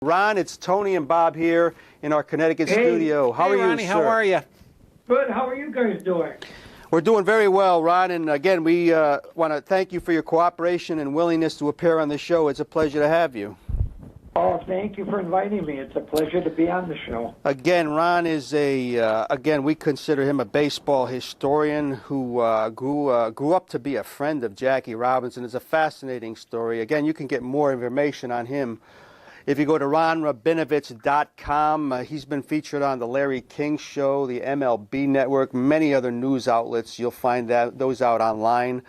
Ron, it's Tony and Bob here in our Connecticut studio. How are you, Ronnie, sir? how are you? Good. How are you guys doing? We're doing very well, Ron. And again, we want to thank you for your cooperation and willingness to appear on the show. It's a pleasure to have you. Oh, thank you for inviting me. It's a pleasure to be on the show. Again, Ron is again, we consider him a baseball historian who grew up to be a friend of Jackie Robinson. It's a fascinating story. Again, you can get more information on him if you go to Rabinovitz.com. He's been featured on the Larry King Show, the MLB Network, many other news outlets. You'll find those out online.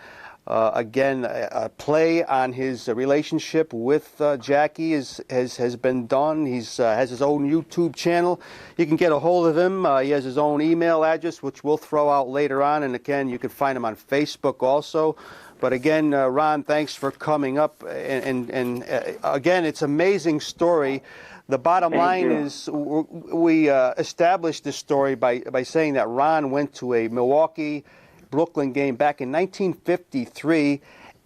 Again, a play on his relationship with Jackie has been done. He has his own YouTube channel. You can get a hold of him. He has his own email address, which we'll throw out later on. And again, you can find him on Facebook also. But again, Ron, thanks for coming up. And again, it's an amazing story. The bottom line is we established this story by saying that Ron went to a Milwaukee-Brooklyn game back in 1953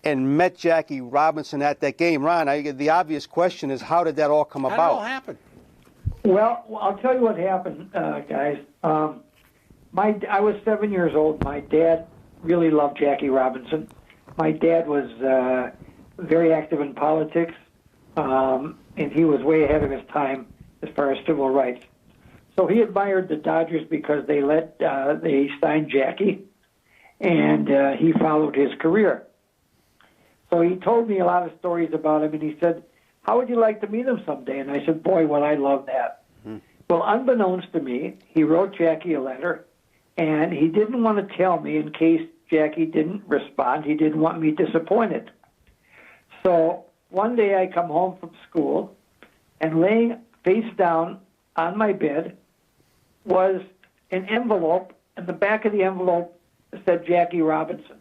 and met Jackie Robinson at that game. Ron, the obvious question is, how did that all come about? How did it all happen? Well, I'll tell you what happened, guys. I was 7 years old. My dad really loved Jackie Robinson. My dad was very active in politics, and he was way ahead of his time as far as civil rights. So he admired the Dodgers because they signed Jackie, and he followed his career. So he told me a lot of stories about him, and he said, "How would you like to meet him someday?" And I said, "Boy, would I love that." Well, unbeknownst to me, he wrote Jackie a letter, and he didn't want to tell me in case Jackie didn't respond. He didn't want me disappointed. So one day I come home from school, and laying face down on my bed was an envelope, and the back of the envelope said Jackie Robinson.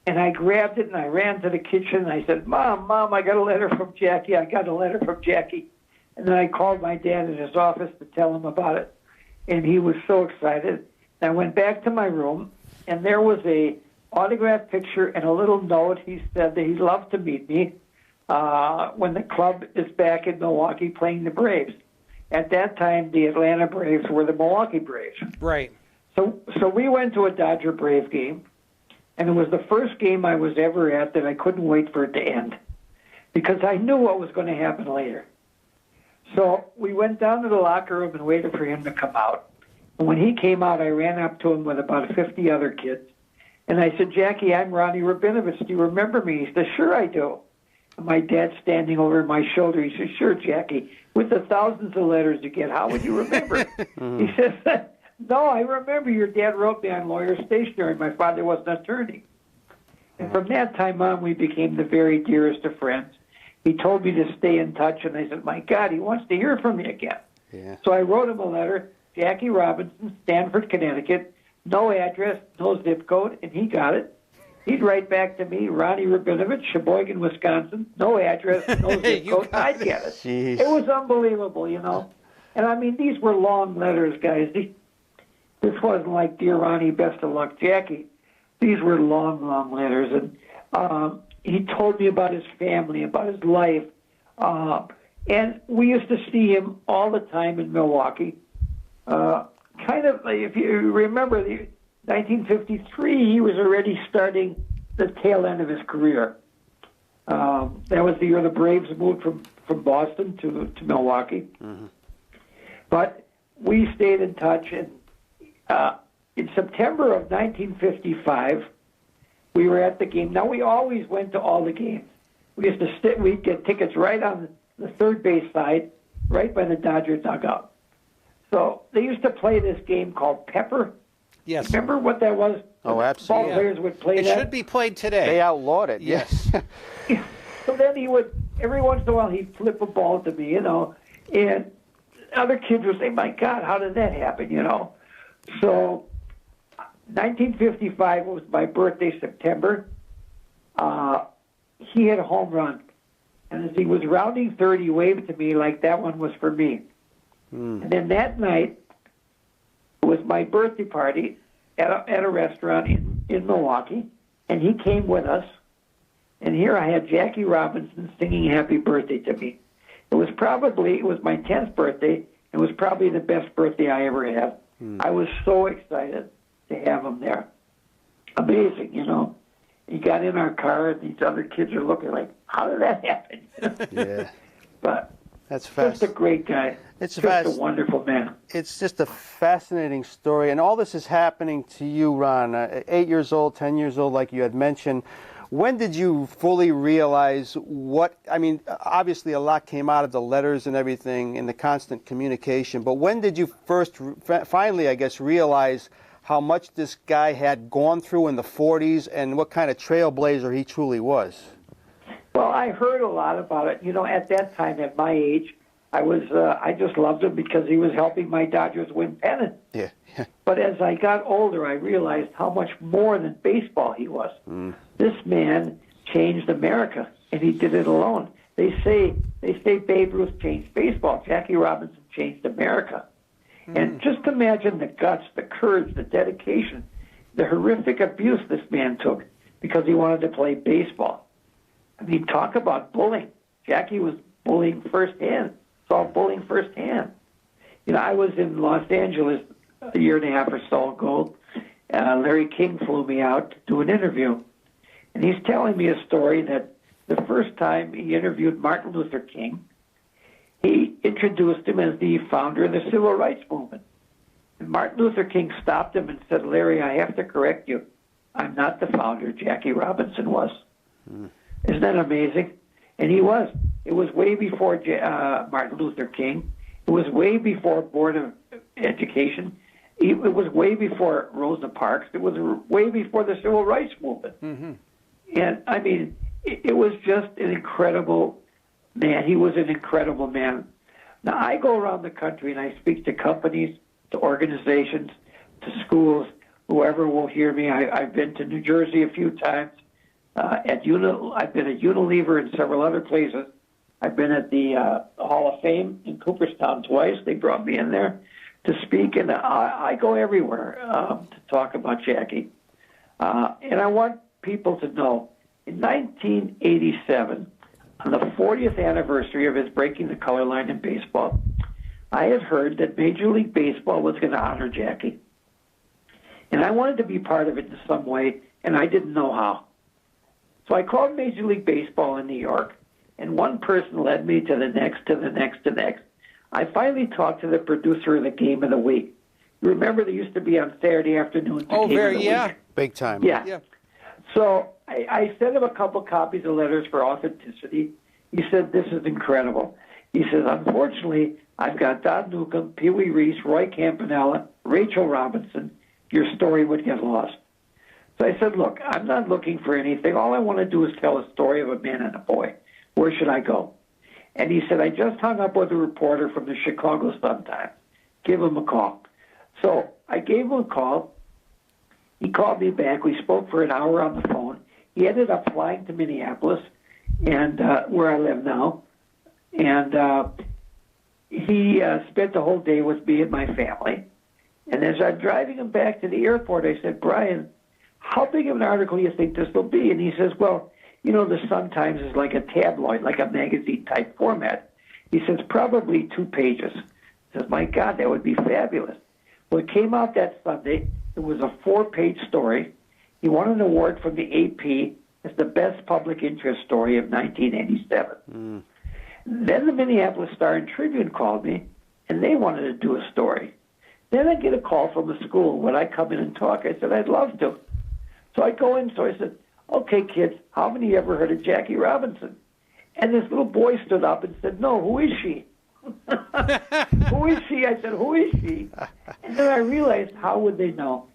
And I grabbed it, and I ran to the kitchen, and I said, Mom, I got a letter from Jackie. I got a letter from Jackie. And then I called my dad in his office to tell him about it, and he was so excited. And I went back to my room, and there was a autographed picture and a little note. He said that he'd love to meet me when the club is back in Milwaukee playing the Braves. At that time, the Atlanta Braves were the Milwaukee Braves. Right. So we went to a Dodger Brave game, and it was the first game I was ever at that I couldn't wait for it to end because I knew what was going to happen later. So we went down to the locker room and waited for him to come out. And when he came out, I ran up to him with about 50 other kids. And I said, "Jackie, I'm Ronnie Rabinovitz. Do you remember me?" He said, "Sure I do." And my dad's standing over my shoulder. He said, "Sure, Jackie. With the thousands of letters you get, how would you remember?" He says, "No, I remember your dad wrote me on lawyer stationery. My father was an attorney." And from that time on, we became the very dearest of friends. He told me to stay in touch, and I said, "My God, he wants to hear from me again." Yeah. So I wrote him a letter, Jackie Robinson, Stamford, Connecticut, no address, no zip code, and he got it. He'd write back to me, Ronnie Rabinovitz, Sheboygan, Wisconsin, no address, no zip code. I'd get it. Jeez. It was unbelievable, you know. And, I mean, these were long letters, guys. This wasn't like, "Dear Ronnie, best of luck, Jackie." These were long, long letters. And he told me about his family, about his life. And we used to see him all the time in Milwaukee. Kind of, if you remember, 1953, he was already starting the tail end of his career. That was the year the Braves moved from Boston to Milwaukee. Mm-hmm. But we stayed in touch, and in September of 1955, we were at the game. Now, we always went to all the games. We used to we'd get tickets right on the third base side, right by the Dodger dugout. So they used to play this game called Pepper. Yes. Remember what that was? Oh, absolutely. Ball players would play it that. It should be played today. They outlawed it. Yes. So then he would, every once in a while, he'd flip a ball to me, you know, and other kids would say, "My God, how did that happen?" You know. So 1955 was my birthday, September. He had a home run. And as he was rounding third, he waved to me like that one was for me. And then that night was my birthday party at a restaurant in Milwaukee, and he came with us. And here I had Jackie Robinson singing "Happy Birthday" to me. It was my 10th birthday. It was probably the best birthday I ever had. I was so excited to have him there. Amazing, you know. He got in our car, and these other kids are looking like, how did that happen? Yeah. But that's just a great guy. It's just a wonderful man. It's just a fascinating story. And all this is happening to you, Ron, 8 years old, 10 years old, like you had mentioned. When did you fully realize obviously a lot came out of the letters and everything and the constant communication, but when did you finally, I guess, realize how much this guy had gone through in the 40s and what kind of trailblazer he truly was? Well, I heard a lot about it. You know, at that time, at my age, I just loved him because he was helping my Dodgers win pennants. Yeah. But as I got older, I realized how much more than baseball he was. This man changed America, and he did it alone. They say Babe Ruth changed baseball. Jackie Robinson changed America. And just imagine the guts, the courage, the dedication, the horrific abuse this man took because he wanted to play baseball. I mean, talk about bullying. Jackie was bullying firsthand, saw bullying firsthand. You know, I was in Los Angeles a year and a half or so ago. Larry King flew me out to do an interview. And he's telling me a story that the first time he interviewed Martin Luther King, he introduced him as the founder of the Civil Rights Movement. And Martin Luther King stopped him and said, Larry, I have to correct you. I'm not the founder. Jackie Robinson was. Isn't that amazing? And he was. It was way before Martin Luther King. It was way before Board of Education. It was way before Rosa Parks. It was way before the Civil Rights Movement. And, I mean, it was just an incredible man. He was an incredible man. Now, I go around the country and I speak to companies, to organizations, to schools, whoever will hear me. I've been to New Jersey a few times. I've been at Unilever and several other places. I've been at the Hall of Fame in Cooperstown twice. They brought me in there to speak, and I go everywhere to talk about Jackie. And I want people to know, in 1987, on the 40th anniversary of his breaking the color line in baseball, I had heard that Major League Baseball was going to honor Jackie. And I wanted to be part of it in some way, and I didn't know how. So I called Major League Baseball in New York, and one person led me to the next, to the next, to the next. I finally talked to the producer of the Game of the Week. You remember they used to be on Saturday afternoons. Oh, very, yeah. Big time. Yeah. So I sent him a couple copies of letters for authenticity. He said, this is incredible. He says, unfortunately, I've got Don Newcomb, Pee Wee Reese, Roy Campanella, Rachel Robinson. Your story would get lost. So I said, look, I'm not looking for anything. All I want to do is tell a story of a man and a boy. Where should I go? And he said, I just hung up with a reporter from the Chicago Sun-Times. Give him a call. So I gave him a call. He called me back. We spoke for an hour on the phone. He ended up flying to Minneapolis, and where I live now. And he spent the whole day with me and my family. And as I'm driving him back to the airport, I said, Brian, how big of an article do you think this will be? And he says, well, you know, the Sun-Times is like a tabloid, like a magazine-type format. He says, probably 2 pages. He says, my God, that would be fabulous. Well, it came out that Sunday. It was a 4-page story. He won an award from the AP as the best public interest story of 1987. Then the Minneapolis Star and Tribune called me, and they wanted to do a story. Then I get a call from a school. Would I come in and talk? I said, I'd love to. So I go in, so I said, okay, kids, how many of you ever heard of Jackie Robinson? And this little boy stood up and said, no, who is she? Who is she? I said, who is she? And then I realized, how would they know?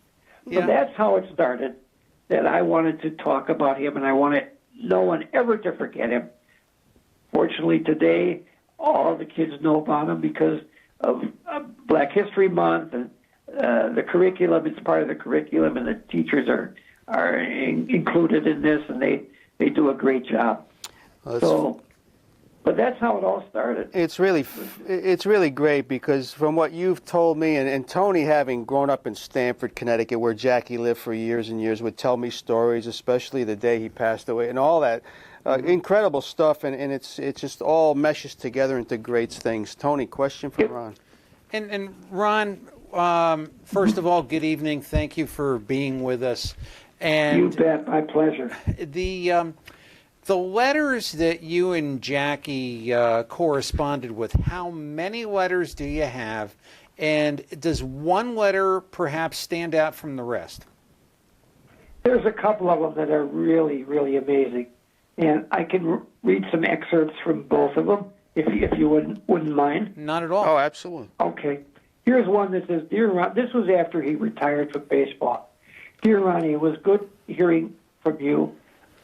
So that's how it started, that I wanted to talk about him, and I wanted no one ever to forget him. Fortunately, today, all the kids know about him because of Black History Month, and the curriculum. It's part of the curriculum, and the teachers are included in this, and they do a great job. Well, but that's how it all started. It's really great because from what you've told me, and Tony, having grown up in Stamford, Connecticut, where Jackie lived for years and years, would tell me stories, especially the day he passed away and all that. Incredible stuff, and it's just all meshes together into great things. Tony, question for Ron. And Ron, first of all, good evening. Thank you for being with us. And you bet, my pleasure. The letters that you and Jackie corresponded with, how many letters do you have? And does one letter perhaps stand out from the rest? There's a couple of them that are really, really amazing. And I can read some excerpts from both of them, if you wouldn't mind. Not at all. Oh, absolutely. Okay. Here's one that says, Dear Ron, this was after he retired from baseball. Dear Ronnie, it was good hearing from you.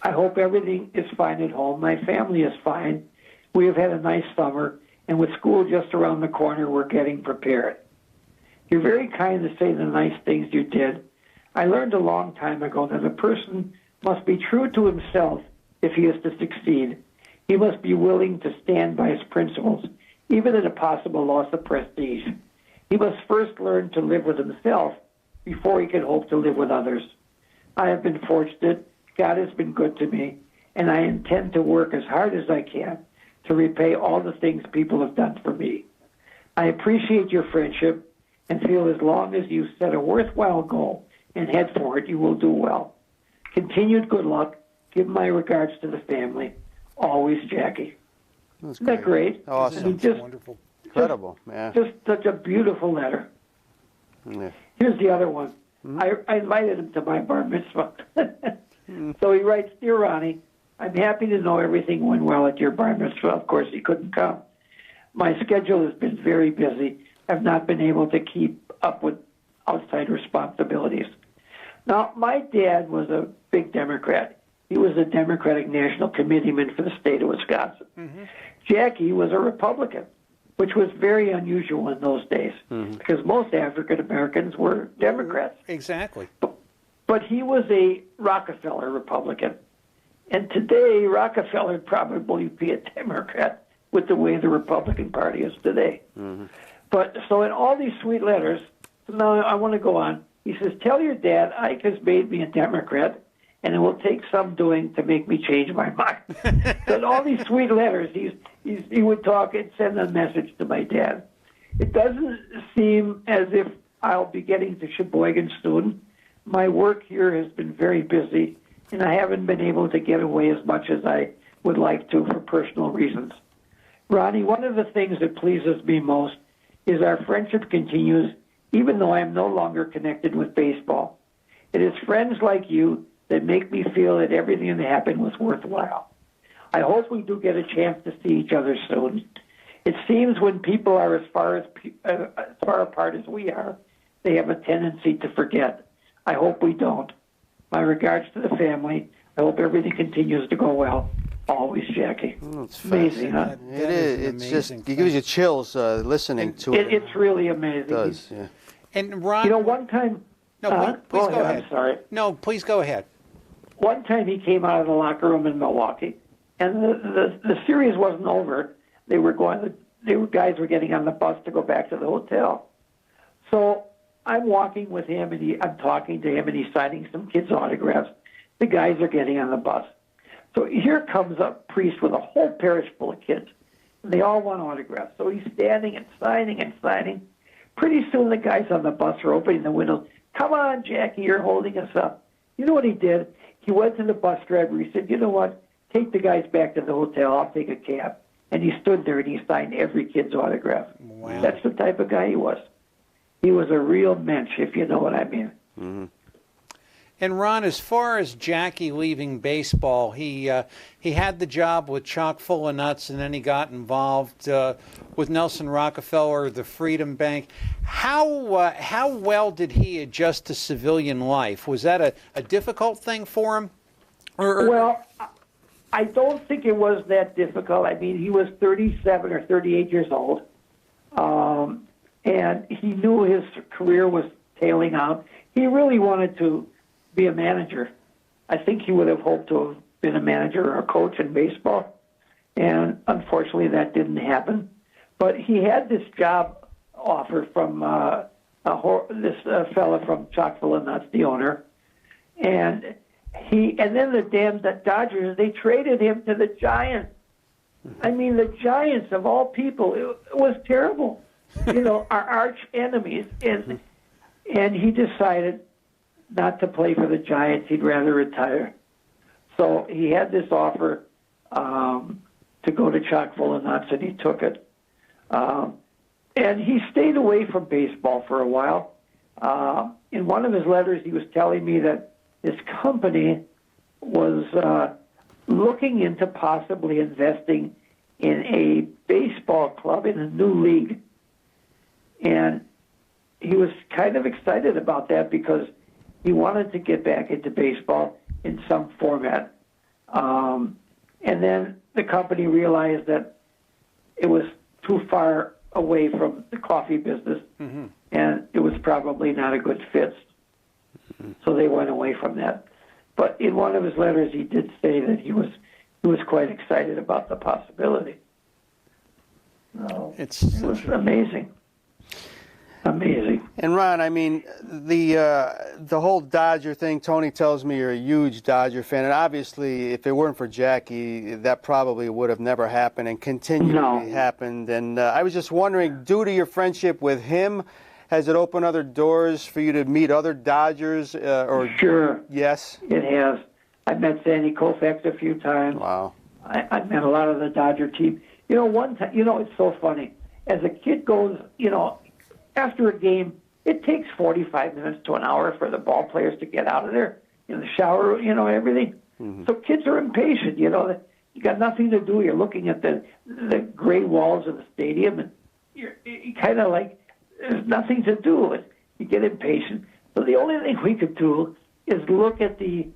I hope everything is fine at home. My family is fine. We have had a nice summer, and with school just around the corner, we're getting prepared. You're very kind to say the nice things you did. I learned a long time ago that a person must be true to himself if he is to succeed. He must be willing to stand by his principles, even at a possible loss of prestige. He must first learn to live with himself before he can hope to live with others. I have been fortunate. God has been good to me, and I intend to work as hard as I can to repay all the things people have done for me. I appreciate your friendship and feel as long as you set a worthwhile goal and head for it, you will do well. Continued good luck. Give my regards to the family. Always, Jackie. Isn't that great? Awesome. I mean, just wonderful. Incredible. Yeah. Just such a beautiful letter. Yeah. Here's the other one. I invited him to my bar mitzvah. So he writes, Dear Ronnie, I'm happy to know everything went well at your bar mitzvah. Of course, he couldn't come. My schedule has been very busy. I've not been able to keep up with outside responsibilities. Now, my dad was a big Democrat. He was a Democratic National Committeeman for the state of Wisconsin. Mm-hmm. Jackie was a Republican, which was very unusual in those days because most African Americans were Democrats. Exactly. But he was a Rockefeller Republican. And today, Rockefeller would probably be a Democrat with the way the Republican Party is today. Mm-hmm. But so in all these sweet letters, now I want to go on. He says, tell your dad Ike has made me a Democrat, and it will take some doing to make me change my mind. So in all these sweet letters, he would talk and send a message to my dad. It doesn't seem as if I'll be getting to Sheboygan soon. My work here has been very busy, and I haven't been able to get away as much as I would like to for personal reasons. Ronnie, one of the things that pleases me most is our friendship continues even though I am no longer connected with baseball. It is friends like you that make me feel that everything that happened was worthwhile. I hope we do get a chance to see each other soon. It seems when people are as far apart as we are, they have a tendency to forget. I hope we don't. My regards to the family. I hope everything continues to go well. Always, Jackie. Oh, it's amazing, huh? It is. It's just, it gives you chills listening to it. It's really amazing. It does, yeah. And Ron, you know, one time. No, please go ahead. I'm sorry. No, please go ahead. One time he came out of the locker room in Milwaukee, and the series wasn't over. Guys were getting on the bus to go back to the hotel. So I'm walking with him, and I'm talking to him, and he's signing some kids' autographs. The guys are getting on the bus. So here comes a priest with a whole parish full of kids. And they all want autographs. So he's standing and signing and signing. Pretty soon the guys on the bus are opening the windows. Come on, Jackie, you're holding us up. You know what he did? He went to the bus driver. He said, you know what? Take the guys back to the hotel. I'll take a cab. And he stood there and he signed every kid's autograph. Wow. That's the type of guy he was. He was a real mensch, if you know what I mean. Mm-hmm. And Ron, as far as Jackie leaving baseball, he had the job with Chock Full of Nuts, and then he got involved with Nelson Rockefeller, the Freedom Bank. How well did he adjust to civilian life? Was that a difficult thing for him? Well, I don't think it was that difficult. I mean, he was 37 or 38 years old, and he knew his career was tailing out. He really wanted to be a manager. I think he would have hoped to have been a manager or a coach in baseball, and unfortunately that didn't happen. But he had this job offer from this fella from Chock Full of Nuts, the owner, and And then the Dodgers, they traded him to the Giants. I mean, the Giants of all people, it was terrible. Our arch enemies, and he decided not to play for the Giants. He'd rather retire. So he had this offer to go to Chalk full of nuts, and he took it. And he stayed away from baseball for a while. In one of his letters, he was telling me that his company was looking into possibly investing in a baseball club in a new league. And he was kind of excited about that because he wanted to get back into baseball in some format. And then the company realized that it was too far away from the coffee business, and it was probably not a good fit. So they went away from that. But in one of his letters, he did say that he was quite excited about the possibility. So it was amazing. Amazing. And Ron, I mean, the whole Dodger thing, Tony tells me you're a huge Dodger fan, and obviously if it weren't for Jackie, that probably would have never happened and continued to be happened. And I was just wondering, due to your friendship with him, has it opened other doors for you to meet other Dodgers? Sure. Yes? It has. I've met Sandy Koufax a few times. Wow. I've met a lot of the Dodger team. One time, it's so funny. As a kid goes, after a game, it takes 45 minutes to an hour for the ball players to get out of there, in the shower, everything. Mm-hmm. So kids are impatient, you got nothing to do. You're looking at the gray walls of the stadium, and you're kind of like, there's nothing to do. You get impatient. So the only thing we could do is look at the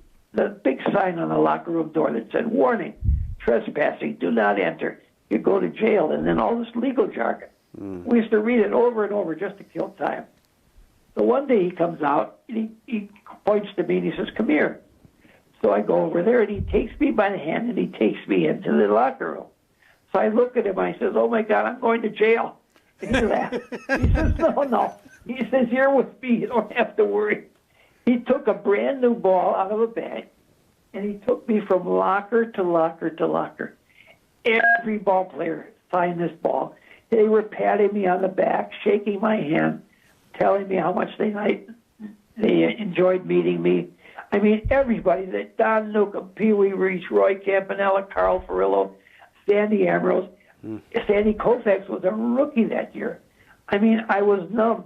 big sign on the locker room door that said, "Warning, trespassing, do not enter. You go to jail," and then all this legal jargon. We used to read it over and over just to kill time. So one day he comes out, and he points to me, and he says, "Come here." So I go over there, and he takes me by the hand, and he takes me into the locker room. So I look at him, and I says, "Oh, my God, I'm going to jail." And he laughed. He says, No. He says, "You're with me. You don't have to worry." He took a brand-new ball out of a bag, and he took me from locker to locker to locker. Every ball player signed this ball. They were patting me on the back, shaking my hand, telling me how much they enjoyed meeting me. I mean, everybody, that Don Newcomb, Pee Wee Reese, Roy Campanella, Carl Furillo, Sandy Ambrose. Sandy Koufax was a rookie that year. I mean, I was numb.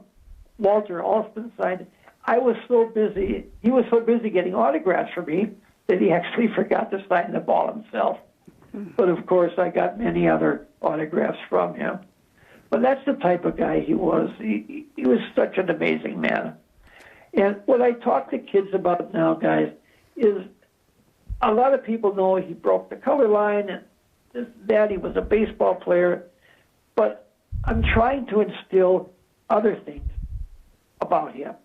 Walter Alston signed. I was so busy. He was so busy getting autographs for me that he actually forgot to sign the ball himself. But, of course, I got many other autographs from him. But that's the type of guy he was. He was such an amazing man. And what I talk to kids about now, guys, is a lot of people know he broke the color line and that he was a baseball player. But I'm trying to instill other things about him,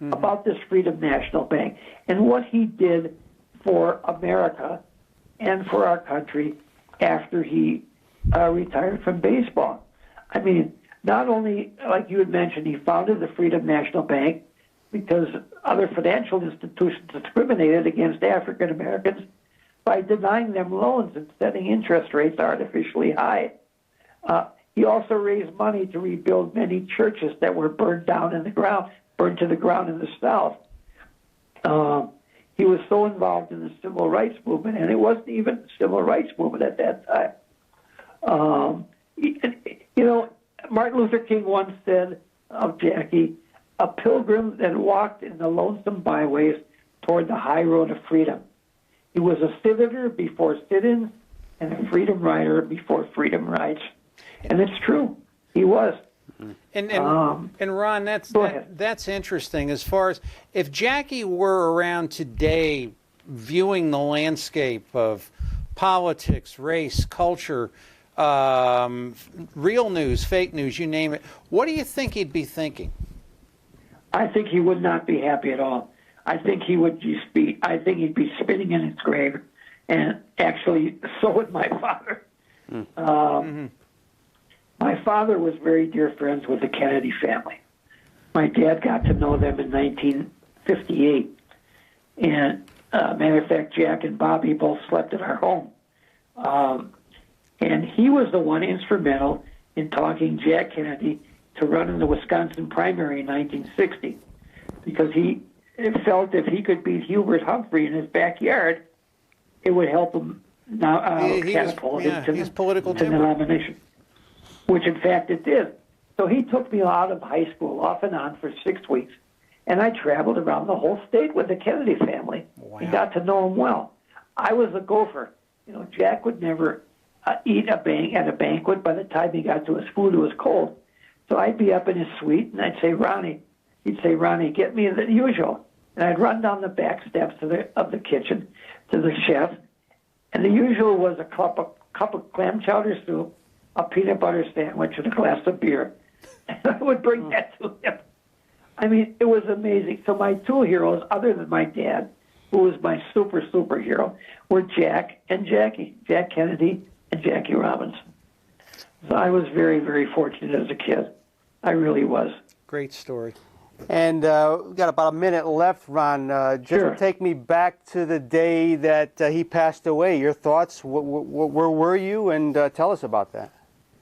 about this Freedom National Bank, and what he did for America and for our country after he retired from baseball. I mean, not only, like you had mentioned, he founded the Freedom National Bank because other financial institutions discriminated against African Americans by denying them loans and setting interest rates artificially high. He also raised money to rebuild many churches that were burned to the ground in the South. He was so involved in the civil rights movement, and it wasn't even the civil rights movement at that time. Martin Luther King once said of Jackie, "A pilgrim that walked in the lonesome byways toward the high road of freedom. He was a sit-inner before sit-ins and a freedom rider before freedom rides." And it's true. He was. And Ron, that's interesting. As far as if Jackie were around today, viewing the landscape of politics, race, culture, real news, fake news, you name it, what do you think he'd be thinking? I think he would not be happy at all. I think he would just be. I think he'd be spinning in his grave, and actually, so would my father. My father was very dear friends with the Kennedy family. My dad got to know them in 1958. And Matter of fact, Jack and Bobby both slept in our home. And he was the one instrumental in talking Jack Kennedy to run in the Wisconsin primary in 1960, because he felt if he could beat Hubert Humphrey in his backyard, it would help him now catapult him to the nomination, which in fact it did. So he took me out of high school off and on for 6 weeks, and I traveled around the whole state with the Kennedy family and got to know them well. I was a gopher. You know, Jack would never eat at a banquet. By the time he got to his food, it was cold. So I'd be up in his suite, and I'd say, Ronnie, he'd say, Ronnie, get me the usual. And I'd run down the back steps of the kitchen to the chef, and the usual was a cup of clam chowder soup, a peanut butter sandwich, and a glass of beer. And I would bring that to him. I mean, it was amazing. So my two heroes, other than my dad, who was my superhero, were Jack and Jackie, Jack Kennedy and Jackie Robinson. So I was very, very fortunate as a kid. I really was. Great story. And we've got about a minute left, Ron. Sure. Take me back to the day that he passed away. Your thoughts, where were you? And tell us about that.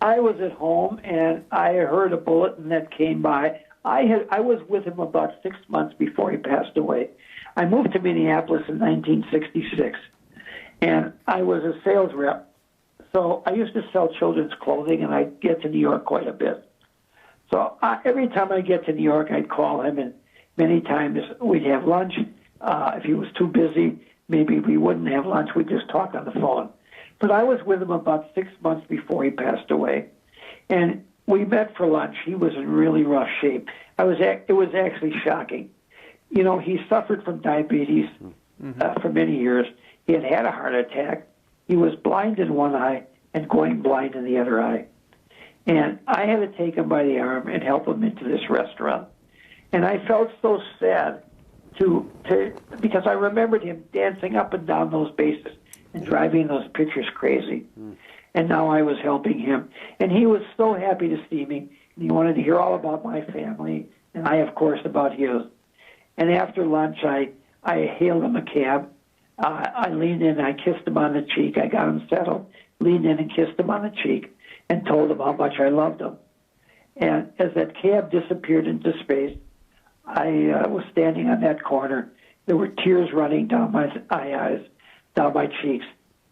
I was at home, and I heard a bulletin that came by. I was with him about 6 months before he passed away. I moved to Minneapolis in 1966, and I was a sales rep. So I used to sell children's clothing, and I'd get to New York quite a bit. So every time I get to New York, I'd call him, and many times we'd have lunch. If he was too busy, maybe we wouldn't have lunch. We'd just talk on the phone. But I was with him about 6 months before he passed away, and we met for lunch. He was in really rough shape. It was actually shocking. You know, he suffered from diabetes for many years. He had had a heart attack. He was blind in one eye and going blind in the other eye. And I had to take him by the arm and help him into this restaurant. And I felt so sad because I remembered him dancing up and down those bases and driving those pictures crazy. And now I was helping him. And he was so happy to see me. And he wanted to hear all about my family, and I, of course, about his. And after lunch, I hailed him a cab. I leaned in, I kissed him on the cheek. I got him settled, leaned in and kissed him on the cheek, and told him how much I loved him. And as that cab disappeared into space, I was standing on that corner. There were tears running down my eyes, down my cheeks,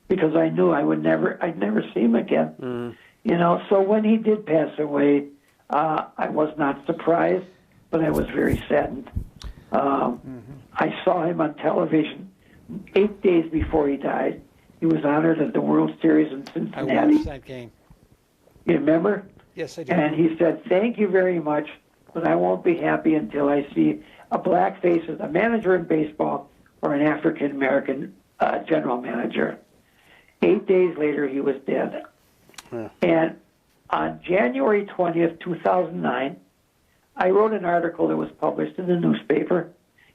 because I knew I'd never see him again. You know, so when he did pass away, I was not surprised, but I was very saddened. I saw him on television 8 days before he died. He was honored at the World Series in Cincinnati. I watched that game. You remember? Yes, I do. And he said, "Thank you very much, but I won't be happy until I see a black face as a manager in baseball or an African-American general manager." 8 days later, he was dead. Yeah. And on January 20th, 2009, I wrote an article that was published in the newspaper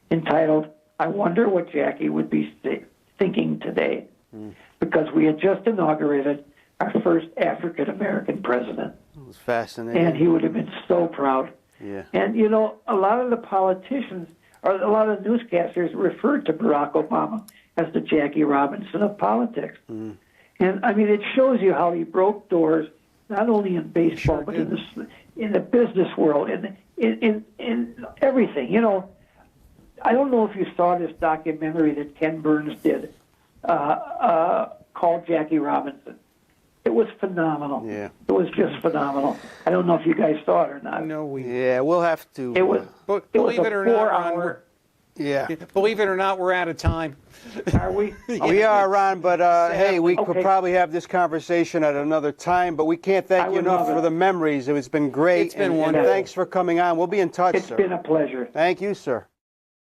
entitled, "I wonder what Jackie would be thinking today," because we had just inaugurated our first African-American president. It was fascinating. And he would have been so proud. Yeah. And, you know, a lot of the politicians, or a lot of newscasters referred to Barack Obama as the Jackie Robinson of politics. And, I mean, it shows you how he broke doors, not only in baseball, but in the business world, in everything. You know, I don't know if you saw this documentary that Ken Burns did called Jackie Robinson. It was phenomenal. Yeah. It was just phenomenal. I don't know if you guys saw it or not. No, Yeah, we'll have to. It was. Believe it or not, Ron, Yeah. believe it or not, we're out of time. Are we? We are, Ron, but hey, we could Okay. probably have this conversation at another time, but we can't thank I you would enough love it. for the memories. It's been great. It's been and wonderful. thanks for coming on. We'll be in touch, It's sir. been a pleasure. Thank you, sir.